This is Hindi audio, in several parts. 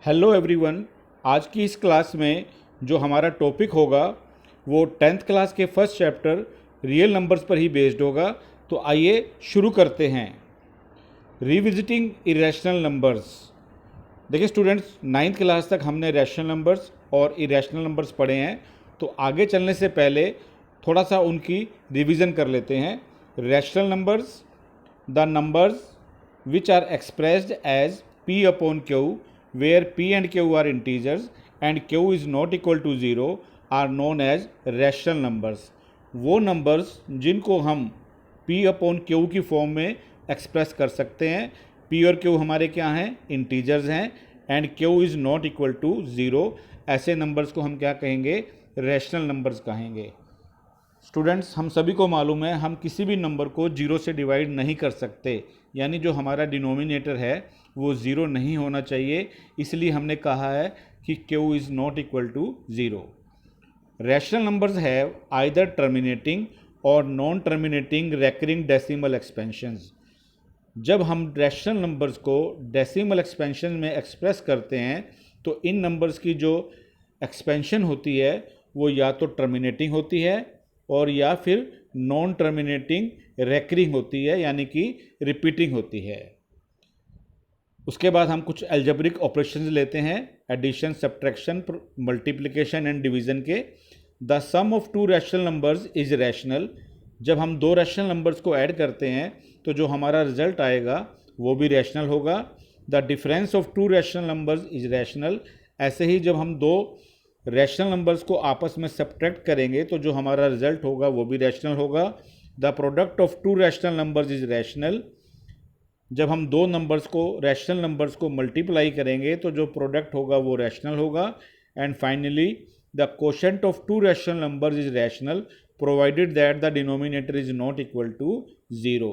Hello everyone. आज की इस क्लास में जो हमारा टॉपिक होगा वो 10th क्लास के फर्स्ट चैप्टर रियल नंबर्स पर ही बेस्ड होगा। तो आइए शुरू करते हैं। Revisiting irrational numbers. देखिए स्टूडेंट्स, 9th क्लास तक हमने रैशनल नंबर्स और इरेशनल नंबर्स पढ़े हैं। तो आगे चलने से पहले थोड़ा सा उनकी रिवीजन कर लेते हैं। Rational numbers, the numbers which are expressed as p upon q, where p and q are integers and q is not equal to 0 are known as rational numbers। वो नंबर्स जिनको हम p upon q की फॉर्म में एक्सप्रेस कर सकते हैं। p और q हमारे क्या हैं? इंटीजर्स हैं। And q is not equal to 0, ऐसे नंबर्स को हम क्या कहेंगे? रैशनल नंबर्स कहेंगे। स्टूडेंट्स, हम सभी को मालूम है हम किसी भी नंबर को जीरो से डिवाइड नहीं कर सकते, यानी जो हमारा डिनोमिनेटर है वो ज़ीरो नहीं होना चाहिए। इसलिए हमने कहा है कि q is not equal to 0। Rational numbers have either terminating और non terminating recurring decimal expansions. जब हम रैशनल नंबर्स को डेसिमल एक्सपेंशन में एक्सप्रेस करते हैं तो इन नंबर्स की जो एक्सपेंशन होती है वो या तो टर्मिनेटिंग होती है और या फिर नॉन टर्मिनेटिंग रेकरिंग होती है, यानी कि रिपीटिंग होती है। उसके बाद हम कुछ एल्जेब्रिक ऑपरेशंस लेते हैं, addition, subtraction, multiplication and division के। The sum of two rational numbers is rational. जब हम दो रैशनल नंबर्स को ऐड करते हैं तो जो हमारा रिजल्ट आएगा वो भी रैशनल होगा। The difference of two rational numbers is rational. ऐसे ही जब हम दो रैशनल नंबर्स को आपस में सब्ट्रैक्ट करेंगे तो जो हमारा रिजल्ट होगा वो भी रैशनल होगा। The product of two rational numbers is rational. जब हम दो नंबर्स को, रैशनल नंबर्स को मल्टीप्लाई करेंगे तो जो प्रोडक्ट होगा वो रैशनल होगा। And finally the quotient of two rational numbers is rational provided that the denominator is not equal to 0।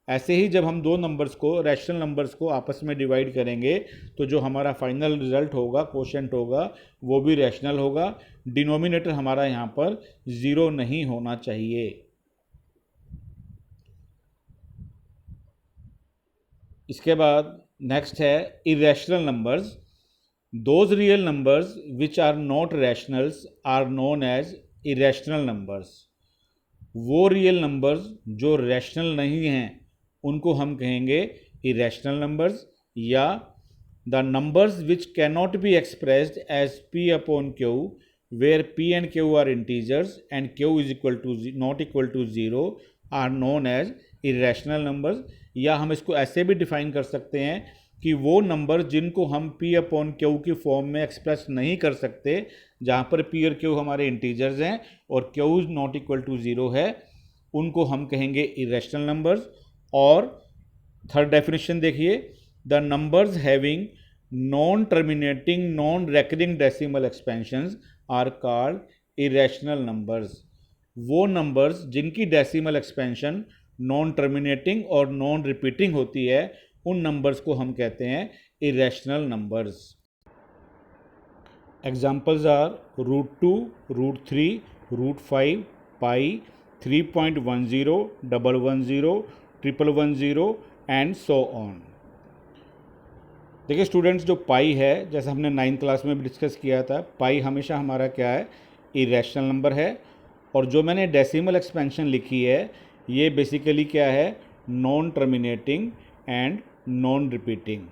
ऐसे ही जब हम दो नंबर्स को, रैशनल नंबर्स को आपस में डिवाइड करेंगे तो जो हमारा फाइनल रिजल्ट होगा, कोशेंट होगा, वो भी रैशनल होगा। डिनोमिनेटर हमारा यहाँ पर 0 नहीं होना चाहिए। इसके बाद नेक्स्ट है irrational numbers. Those real numbers which are not rationals are known as irrational numbers. वो रियल नंबर्स जो रैशनल नहीं हैं उनको हम कहेंगे इरेशनल नंबर्स। या the numbers which can not be expressed as p upon q, where p and q are integers and q is equal to not equal to 0 are known as irrational numbers. या हम इसको ऐसे भी डिफाइन कर सकते हैं कि वो नंबर जिनको हम p अपॉन q की फॉर्म में एक्सप्रेस नहीं कर सकते, जहाँ पर p और q हमारे इंटीजर्स हैं और q is not equal to 0 है, उनको हम कहेंगे इरेशनल नंबर्स। और थर्ड डेफिनेशन देखिए, the numbers having non terminating non recurring decimal expansions are called irrational numbers. वो नंबर्स जिनकी डेसिमल एक्सपेंशन नॉन टर्मिनेटिंग और नॉन रिपीटिंग होती है उन नंबर्स को हम कहते हैं irrational numbers. Examples are √2, √3, √5, pi, 3.10, 110, 111 and so on. देखिए स्टूडेंट्स, जो पाई है, जैसे हमने 9th क्लास में भी डिस्कस किया था, पाई हमेशा हमारा क्या है? इरेशनल नंबर है। और जो मैंने डेसिमल एक्सपेंशन लिखी है ये बेसिकली क्या है? Non terminating and non repeating.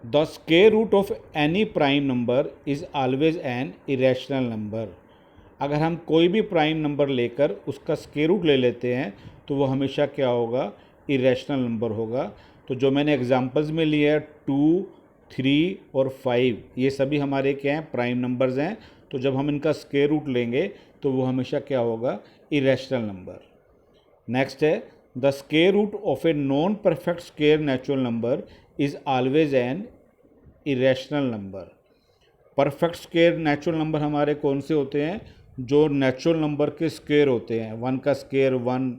The square root of any prime number is always an irrational number. अगर हम कोई भी प्राइम नंबर लेकर उसका स्क्वायर रूट ले लेते हैं तो वो हमेशा क्या होगा? इरेशनल नंबर होगा। तो जो मैंने एग्जांपल्स में लिए है 2, 3 और 5, ये सभी हमारे क्या हैं? प्राइम नंबर्स हैं। तो जब हम इनका स्क्वायर रूट लेंगे तो वो हमेशा क्या होगा? Irrational number. नेक्स्ट है, the square root of a non perfect square natural number is always an irrational number. Perfect square natural number हमारे कौन से होते हैं? जो नेचुरल नंबर के स्क्वायर होते हैं। 1 का स्क्वायर 1,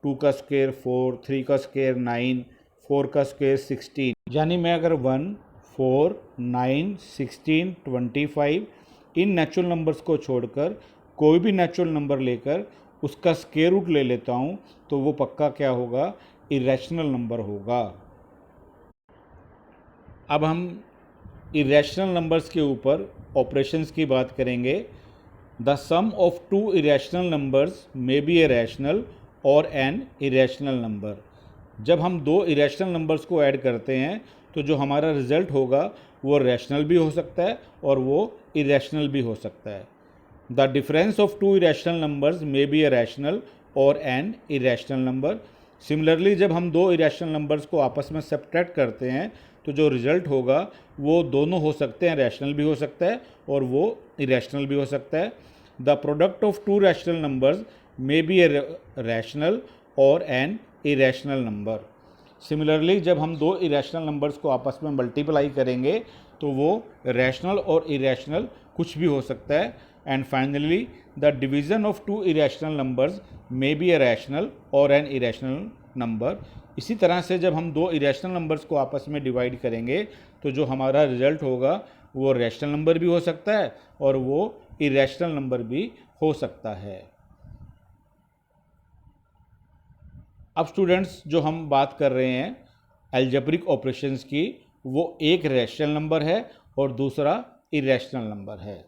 2 का स्क्वायर 4, 3 का स्क्वायर 9, 4 का स्क्वायर 16। यानी मैं अगर 1, 4, 9, 16, 25 इन नेचुरल नंबर्स को छोड़कर कोई भी नेचुरल नंबर लेकर उसका स्क्वायर रूट ले लेता हूँ तो वो पक्का क्या होगा? इरेशनल नंबर होगा। अब हम इरेशनल नंबर्स के ऊपर ऑपरेशंस की बात करेंगे। The sum of two irrational numbers may be a rational और एन इरेशनल नंबर। जब हम दो इरेशनल नंबर्स को ऐड करते हैं तो जो हमारा रिजल्ट होगा वो रैशनल भी हो सकता है और वो इरेशनल भी हो सकता है। The difference of two irrational numbers may be a rational और एन इरेशनल नंबर। सिमिलरली जब हम दो इरेशनल नंबर्स को आपस में सब्ट्रैक्ट करते हैं तो जो रिजल्ट होगा वो दोनों हो सकते हैं, रैशनल भी हो सकता है और वो इरेशनल भी हो सकता है। The product of two rational numbers may be a rational और एन इरेशनल नंबर। सिमिलरली जब हम दो इरेशनल नंबर्स को आपस में मल्टीप्लाई करेंगे तो वो रैशनल और इरेशनल कुछ भी हो सकता है। And finally the division of two irrational numbers may be a rational और एन इरेशनल नंबर। इसी तरह से जब हम दो इरेशनल नंबर्स को आपस में डिवाइड करेंगे तो जो हमारा रिजल्ट होगा वो रैशनल नंबर भी हो सकता है और वो इरेशनल नंबर भी हो सकता है। अब स्टूडेंट्स जो हम बात कर रहे हैं अलजेब्रिक ऑपरेशंस की, वो एक रैशनल नंबर है और दूसरा इरेशनल नंबर है।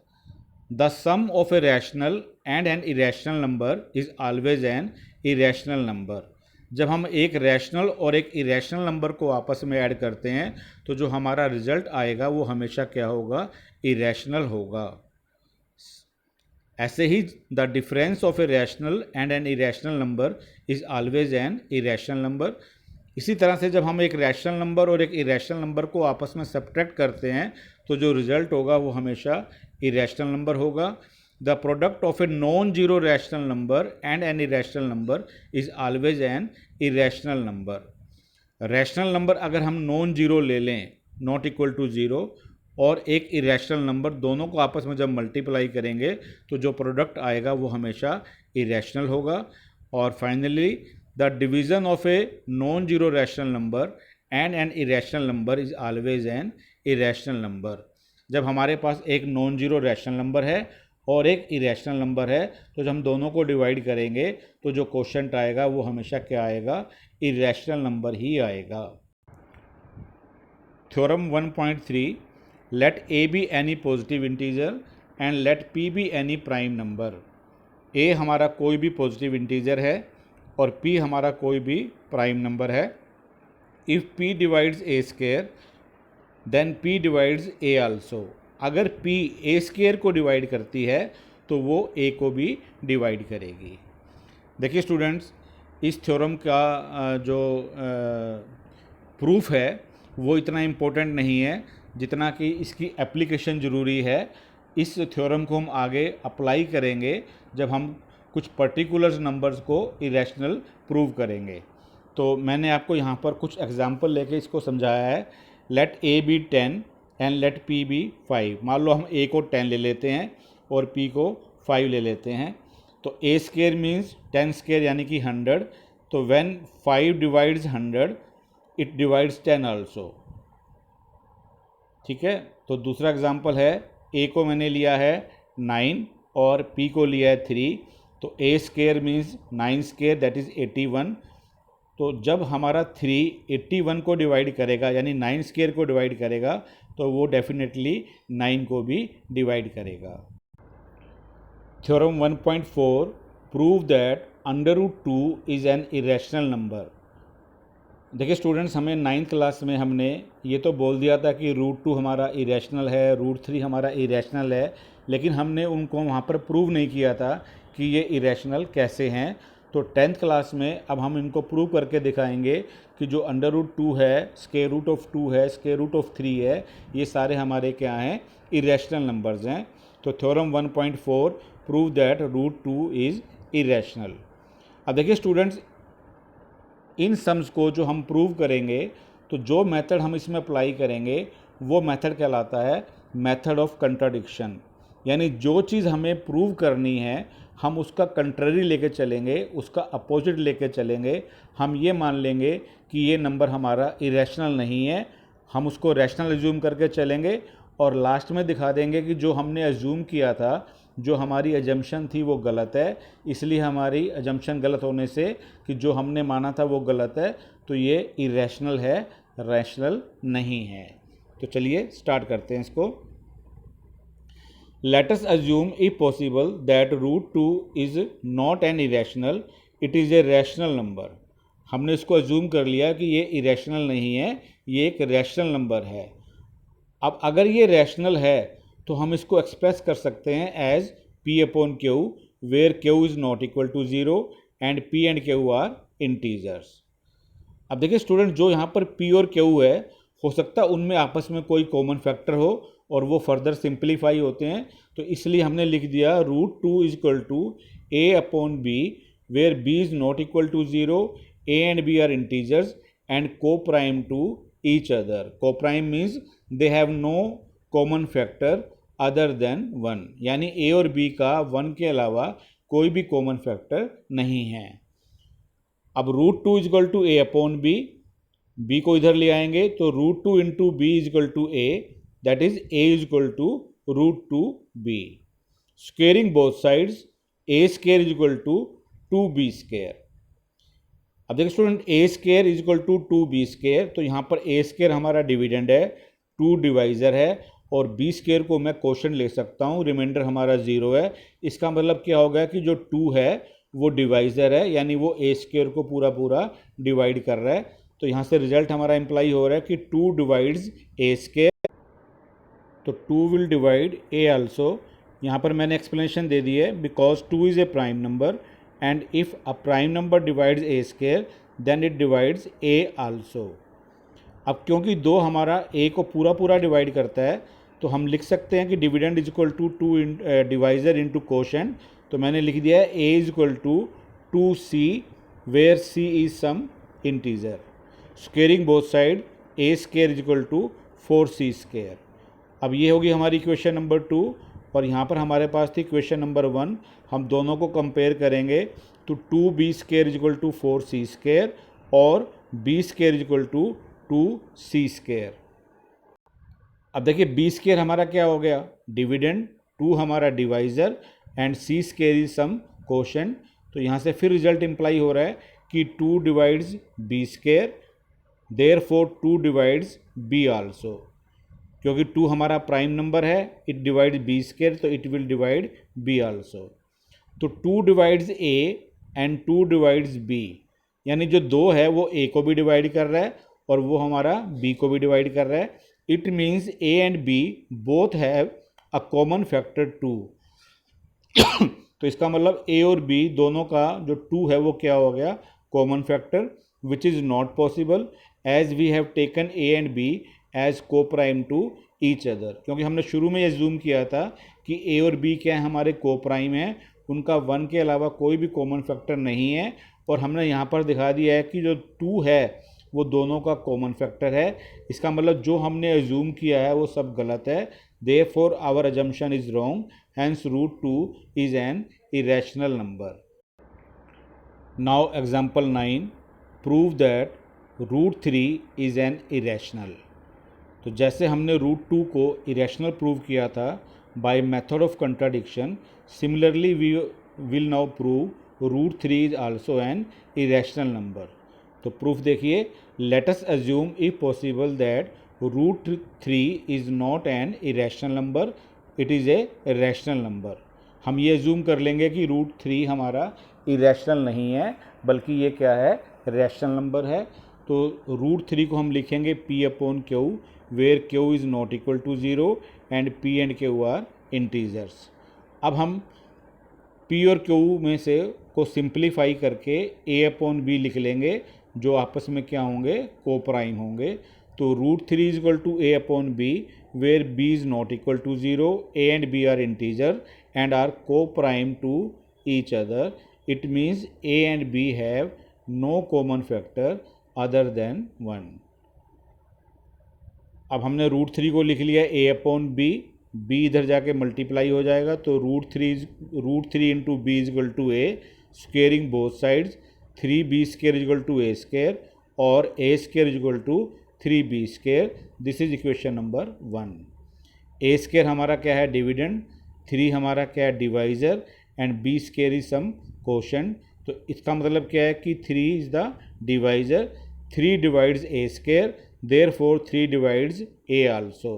The sum of a rational and an irrational number is always an irrational number. जब हम एक रैशनल और एक इरेशनल नंबर को आपस में ऐड करते हैं तो जो हमारा रिजल्ट आएगा वो हमेशा क्या होगा, इरेशनल होगा। ऐसे ही the difference of a rational and an irrational number is always an irrational number. इसी तरह से जब हम एक रैशनल नंबर और एक इरेशनल नंबर को आपस में सब्ट्रैक्ट करते हैं तो जो रिजल्ट होगा वो हमेशा इरेशनल नंबर होगा। The product of a non zero rational number and an irrational number is always an irrational number. Rational number अगर हम नॉन जीरो ले लें, नॉट इक्वल टू ज़ीरो, और एक इरेशनल नंबर, दोनों को आपस में जब मल्टीप्लाई करेंगे तो जो प्रोडक्ट आएगा वो हमेशा इरेशनल होगा। और finally the division of a non zero rational number and an irrational number is always an irrational number. जब हमारे पास एक नॉन जीरो रैशनल नंबर है और एक इरेशनल नंबर है तो जब हम दोनों को डिवाइड करेंगे तो जो क्वोशंट आएगा वो हमेशा क्या आएगा, इरेशनल नंबर ही आएगा। Theorem 1.3, let a be any positive integer and let p be any prime number. A हमारा कोई भी पॉजिटिव इंटीजर है और पी हमारा कोई भी प्राइम नंबर है। If p divides a square then p divides a also. अगर पी ए स्क्वायर को डिवाइड करती है तो वो ए को भी डिवाइड करेगी। देखिए स्टूडेंट्स, इस थ्योरम का जो प्रूफ है वो इतना इम्पोर्टेंट नहीं है जितना कि इसकी एप्लीकेशन ज़रूरी है। इस थ्योरम को हम आगे अप्लाई करेंगे जब हम कुछ पर्टिकुलर नंबर्स को इरेशनल प्रूव करेंगे। तो मैंने आपको यहाँ पर कुछ एग्जांपल लेके इसको समझाया है। Let a be 10 and let p be 5। मान लो हम ए को 10 ले लेते हैं और पी को 5 ले लेते हैं। तो ए स्क्वायर मीन्स 10 स्क्वायर यानी कि 100। तो when 5 divides 100 it divides 10 also. ठीक है। तो दूसरा एग्जांपल है, ए को मैंने लिया है 9 और पी को लिया है 3। तो a square means 9 square that is 81। तो जब हमारा 3 81 को डिवाइड करेगा यानी 9 स्क्वायर को डिवाइड करेगा तो वो डेफिनेटली 9 को भी डिवाइड करेगा। Theorem 1.4, prove that √2 is an irrational number. देखिए स्टूडेंट्स, हमें 9th क्लास में हमने ये तो बोल दिया था कि √2 हमारा इरेशनल है, √3 हमारा इरेशनल है, लेकिन हमने उनको वहाँ पर प्रूव नहीं किया था कि ये इरेशनल कैसे हैं। तो 10th क्लास में अब हम इनको प्रूव करके दिखाएंगे कि जो √2 है, स्क्वायर रूट ऑफ 2 है, स्क्वायर रूट ऑफ 3 है, ये सारे हमारे क्या हैं, इरेशनल नंबर्स हैं। तो theorem 1.4, prove that √2 is irrational. अब देखिए स्टूडेंट्स, इन सम्स को जो हम प्रूव करेंगे तो जो मेथड हम इसमें अप्लाई करेंगे वो मेथड कहलाता है मेथड ऑफ कंट्राडिक्शन। यानी जो चीज़ हमें प्रूव करनी है हम उसका कंट्ररी लेके चलेंगे, उसका अपोजिट लेके चलेंगे। हम ये मान लेंगे कि ये नंबर हमारा इरेशनल नहीं है, हम उसको रैशनल एज्यूम करके चलेंगे और लास्ट में दिखा देंगे कि जो हमने एज्यूम किया था, जो हमारी एजम्पशन थी वो गलत है। इसलिए हमारी एजम्पशन गलत होने से कि जो हमने माना था वो गलत है, तो ये इरेशनल है, रैशनल नहीं है। तो चलिए स्टार्ट करते हैं इसको। Let us assume, if possible, that root 2 is not an irrational, it is a rational number। हमने इसको अज्यूम कर लिया कि ये इरेशनल नहीं है, ये एक रैशनल नंबर है। अब अगर ये रैशनल है तो हम इसको एक्सप्रेस कर सकते हैं as p upon q, where q is not equal to 0 and p and q are integers. अब देखिए स्टूडेंट, जो यहाँ पर p और q है, हो सकता है उनमें आपस में कोई कॉमन फैक्टर हो और वो फर्दर सिंप्लीफाई होते हैं, तो इसलिए हमने लिख दिया root 2 is equal to a upon b, where b is not equal to 0, a and b are integers and coprime to each other. Coprime means they have no common factor other than 1, यानी a और b का 1 के अलावा कोई भी कॉमन फैक्टर नहीं है। अब root 2 is equal to a upon b, b को इधर ले आएंगे तो root 2 into b is equal to a, that is a is equal to root 2 b। Squaring both sides, a square is equal to 2b square. अब देखिए student, a square is equal to 2b square, तो यहाँ पर a स्क्वेयर हमारा डिविडेंड है, 2 डिवाइज़र है, और b स्क्वेयर को मैं क्वोशंट ले सकता हूँ, रिमाइंडर हमारा 0 है। इसका मतलब क्या होगा कि जो 2 है वो डिवाइज़र है, यानी वो a स्क्वेयर को पूरा पूरा डिवाइड कर रहा है। तो यहाँ से रिजल्ट हमारा इम्प्लाई हो रहा है कि 2 डिवाइड्स a स्क्वेयर, तो 2 विल डिवाइड a आल्सो। यहाँ पर मैंने एक्सप्लेनेशन दे दी है, because 2 is a prime number and if a prime number divides a square then it divides a also. अब क्योंकि 2 हमारा a को पूरा पूरा डिवाइड करता है, तो हम लिख सकते हैं कि dividend is equal to 2 divisor into quotient. तो मैंने लिख दिया है a is equal to 2c, where c is some integer. Squaring both side, a square is equal to 4c square. अब ये होगी हमारी इक्वेशन नंबर 2, और यहाँ पर हमारे पास थी इक्वेशन नंबर 1। हम दोनों को कंपेयर करेंगे तो 2b square is equal to 4c स्क्वेयर और b square is equal to 2c square. अब देखिए b स्क्वेयर हमारा क्या हो गया, डिविडेंड, 2 हमारा divisor and c square is some quotient. तो यहाँ से फिर रिजल्ट इम्प्लाई हो रहा है कि 2 divides b square, therefore 2 divides b also. क्योंकि 2 हमारा प्राइम नंबर है, इट डिवाइड्स b स्क्वेयर, तो it will divide b also. तो 2 divides a and 2 divides b, यानी जो 2 है वो a को भी डिवाइड कर रहा है और वो हमारा b को भी डिवाइड कर रहा है। It means a and b both have a common factor 2। तो इसका मतलब a और b दोनों का जो 2 है वो क्या हो गया, common factor, which is not possible as we have taken a and b as coprime to each other. क्योंकि हमने शुरू में ये जूम किया था कि a और b क्या है, हमारे को प्राइम है, उनका 1 के अलावा कोई भी कॉमन फैक्टर नहीं है, और हमने यहाँ पर दिखा दिया है कि जो 2 है वो दोनों का कॉमन फैक्टर है। इसका मतलब जो हमने अज्यूम किया है वो सब गलत है, therefore our assumption is wrong, hence root 2 is an irrational number. Now example 9, prove that root 3 is an irrational. तो जैसे हमने रूट 2 को इरेशनल प्रूव किया था by method of contradiction, similarly we will now prove root 3 is also an irrational number. तो प्रूफ देखिए, let us assume if possible that root 3 is not an irrational number, it is a rational number. हम ये अज्यूम कर लेंगे कि रूट 3 हमारा इरेशनल नहीं है, बल्कि ये क्या है, रैशनल नंबर है। तो रूट 3 को हम लिखेंगे p upon q, where q is not equal to 0 and p and q are integers. अब हम p और q में से को सिंप्लीफाई करके a अपॉन b लिख लेंगे, जो आपस में क्या होंगे, को प्राइम होंगे। तो root 3 is equal to a upon b, where b is not equal to 0, a and b are integer and are coprime to each other. It means a and b have no common factor other than 1। अब हमने रूट 3 को लिख लिया a अपॉन b, b इधर जाके मल्टीप्लाई हो जाएगा, तो root 3 into b is equal to a, squaring both sides, 3b square is equal to a square और a square is equal to 3b square. This is equation number 1। a square हमारा क्या है, डिविडेंड, 3 हमारा क्या है, divisor and b square is some quotient. तो इसका मतलब क्या है कि 3 is the divisor, 3 divides a square, therefore 3 divides a also.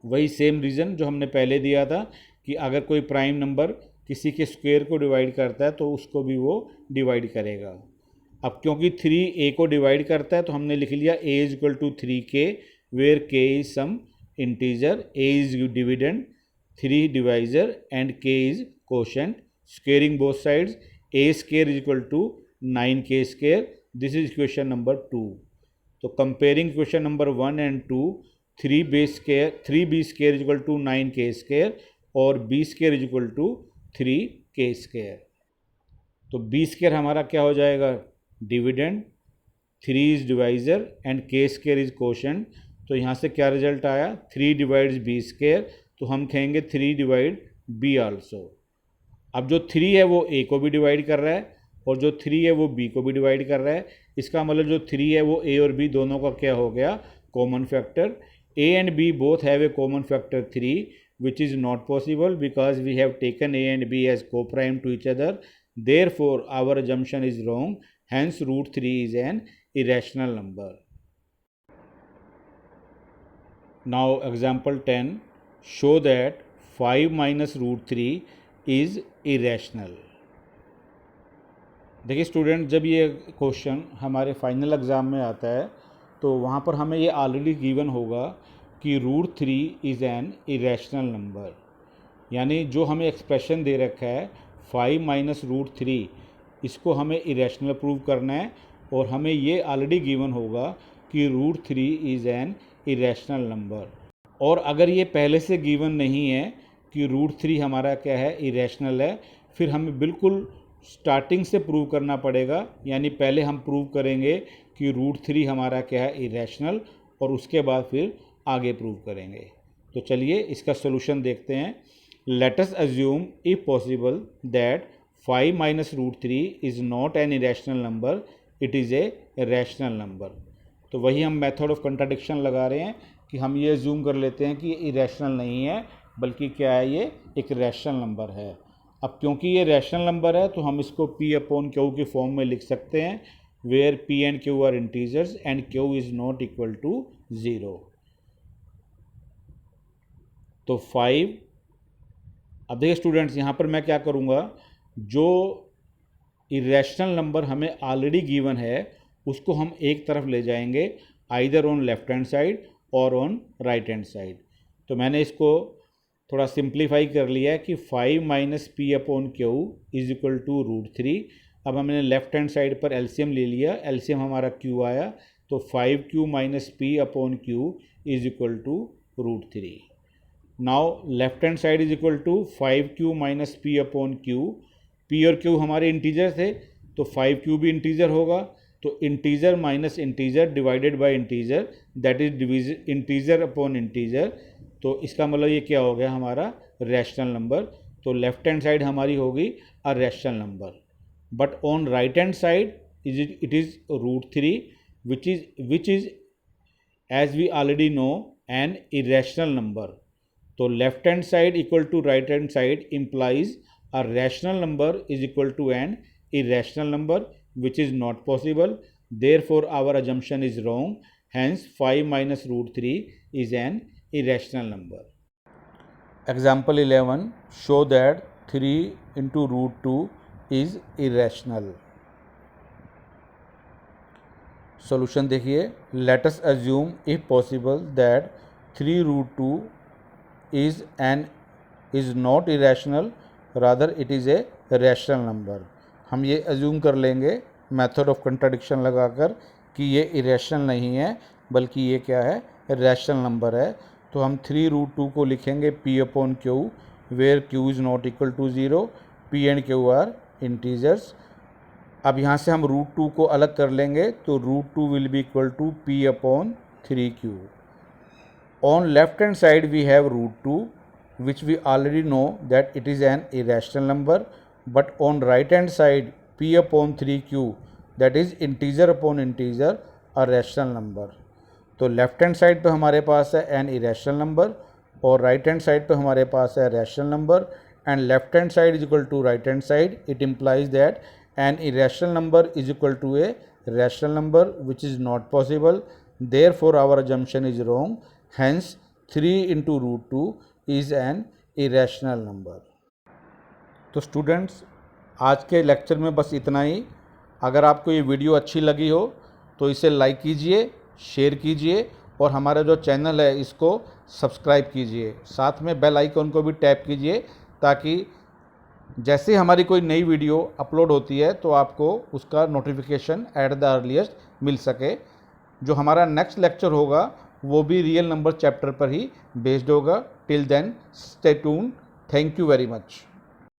वही सेम रीज़न जो हमने पहले दिया था कि अगर कोई प्राइम नंबर किसी के स्क्वायर को डिवाइड करता है तो उसको भी वो डिवाइड करेगा। अब क्योंकि 3 a को डिवाइड करता है तो हमने लिख लिया a is equal to 3k where k is some integer, a is dividend, 3 divisor and k is quotient. Squaring both sides, a square is equal to 9k square. This is equation number 2। तो comparing equation number 1 and 2, 3b square is equal to 9k square और b square is equal to 3k square. तो b स्क्वेयर हमारा क्या हो जाएगा, dividend, 3 is divisor and k square is quotient. तो यहाँ से क्या रिजल्ट आया, 3 डिवाइड्स b स्क्वेयर, तो हम कहेंगे 3 डिवाइड b आल्सो। अब जो 3 है वो a को भी डिवाइड कर रहा है और जो 3 है वो b को भी डिवाइड कर रहा है। इसका मतलब जो 3 है वो a और b दोनों का क्या हो गया, common factor. a and b both have a common factor 3, which is not possible because we have taken a and b as co-prime to each other. Therefore, our assumption is wrong. Hence, root 3 is an irrational number. Now, example 10. Show that 5 minus root 3 is irrational. देखिए स्टूडेंट, जब ये क्वेश्चन हमारे फाइनल एग्ज़ाम में आता है तो वहाँ पर हमें ये ऑलरेडी गिवन होगा कि root 3 is an irrational number. यानी जो हमें एक्सप्रेशन दे रखा है 5 माइनस रूट 3, इसको हमें इरेशनल प्रूव करना है और हमें ये ऑलरेडी गिवन होगा कि root 3 is an irrational number. और अगर ये पहले से गिवन नहीं है कि रूट 3 हमारा क्या है, इरेशनल है, फिर हमें बिल्कुल स्टार्टिंग से प्रूव करना पड़ेगा। यानी पहले हम प्रूव करेंगे कि रूट 3 हमारा क्या है, इरेशनल, और उसके बाद फिर आगे प्रूव करेंगे। तो चलिए इसका सोल्यूशन देखते हैं। Let us assume if possible that 5 minus root 3 is not an irrational number, it is a rational number. तो वही हम मेथड ऑफ कंट्राडिक्शन लगा रहे हैं कि हम ये अज्यूम कर लेते हैं कि ये इरेशनल नहीं है बल्कि क्या है, ये एक रैशनल नंबर है। अब क्योंकि ये रैशनल नंबर है तो हम इसको p अपॉन क्यू के फॉर्म में लिख सकते हैं, where p and q are integers and q is not equal to 0। तो 5, अब देखिए स्टूडेंट्स, यहाँ पर मैं क्या करूँगा, जो इरेशनल नंबर हमें ऑलरेडी गिवन है उसको हम एक तरफ ले जाएंगे, either on left hand side और ऑन राइट हैंड साइड। तो मैंने इसको थोड़ा सिंप्लीफाई कर लिया है कि 5 minus p upon q is equal to root 3। अब हमने लेफ्ट हैंड साइड पर एलसीएम ले लिया, एलसीएम हमारा क्यू आया, तो 5q minus p upon q is equal to root 3। Now left hand side is equal to 5q minus p upon q. P और क्यू हमारे इंटीजर थे तो 5q भी इंटीजर होगा, तो integer minus integer divided by integer, that is integer upon integer. तो इसका मतलब ये क्या हो गया, हमारा रैशनल नंबर। तो लेफ्ट हैंड साइड हमारी होगी a rational number, but on right hand side it is root 3 which is as we already know an irrational number. तो left hand side equal to right hand side implies a rational number is equal to an irrational number, which is not possible. Therefore, our assumption is wrong. Hence, 5 minus root 3 is an irrational number. Example 11. Show that 3 into root 2 is irrational. Solution देखिए, let us assume if possible that 3 root 2 is not irrational, rather it is a rational number. हम ये assume कर लेंगे method of contradiction लगाकर कि ये irrational नहीं है बल्कि ये क्या है, rational number है। तो हम 3 root 2 को लिखेंगे p upon q, where q is not equal to 0, p and q are integers। अब यहाँ से हम रूट 2 को अलग कर लेंगे तो root 2 will be equal to p upon 3q। On left hand side we have root 2, which we already know that it is an irrational number, but on right hand side p upon 3q, that is integer upon integer, a rational number। तो लेफ्ट हैंड साइड पे हमारे पास है एन इरेशनल नंबर और राइट हैंड साइड पे हमारे पास है rational number, and left hand side is equal to right hand side, it implies that an irrational number is equal to a rational number, which is not possible. Therefore, our assumption is wrong. Hence, 3 into root 2 is an irrational number. तो स्टूडेंट्स, आज के लेक्चर में बस इतना ही। अगर आपको ये वीडियो अच्छी लगी हो तो इसे लाइक कीजिए, शेयर कीजिए और हमारा जो चैनल है इसको सब्सक्राइब कीजिए। साथ में बेल आइकन को भी टैप कीजिए ताकि जैसे हमारी कोई नई वीडियो अपलोड होती है तो आपको उसका नोटिफिकेशन एट द अर्लीस्ट मिल सके। जो हमारा नेक्स्ट लेक्चर होगा वो भी रियल नंबर चैप्टर पर ही बेस्ड होगा। Till then stay tuned. Thank you very much.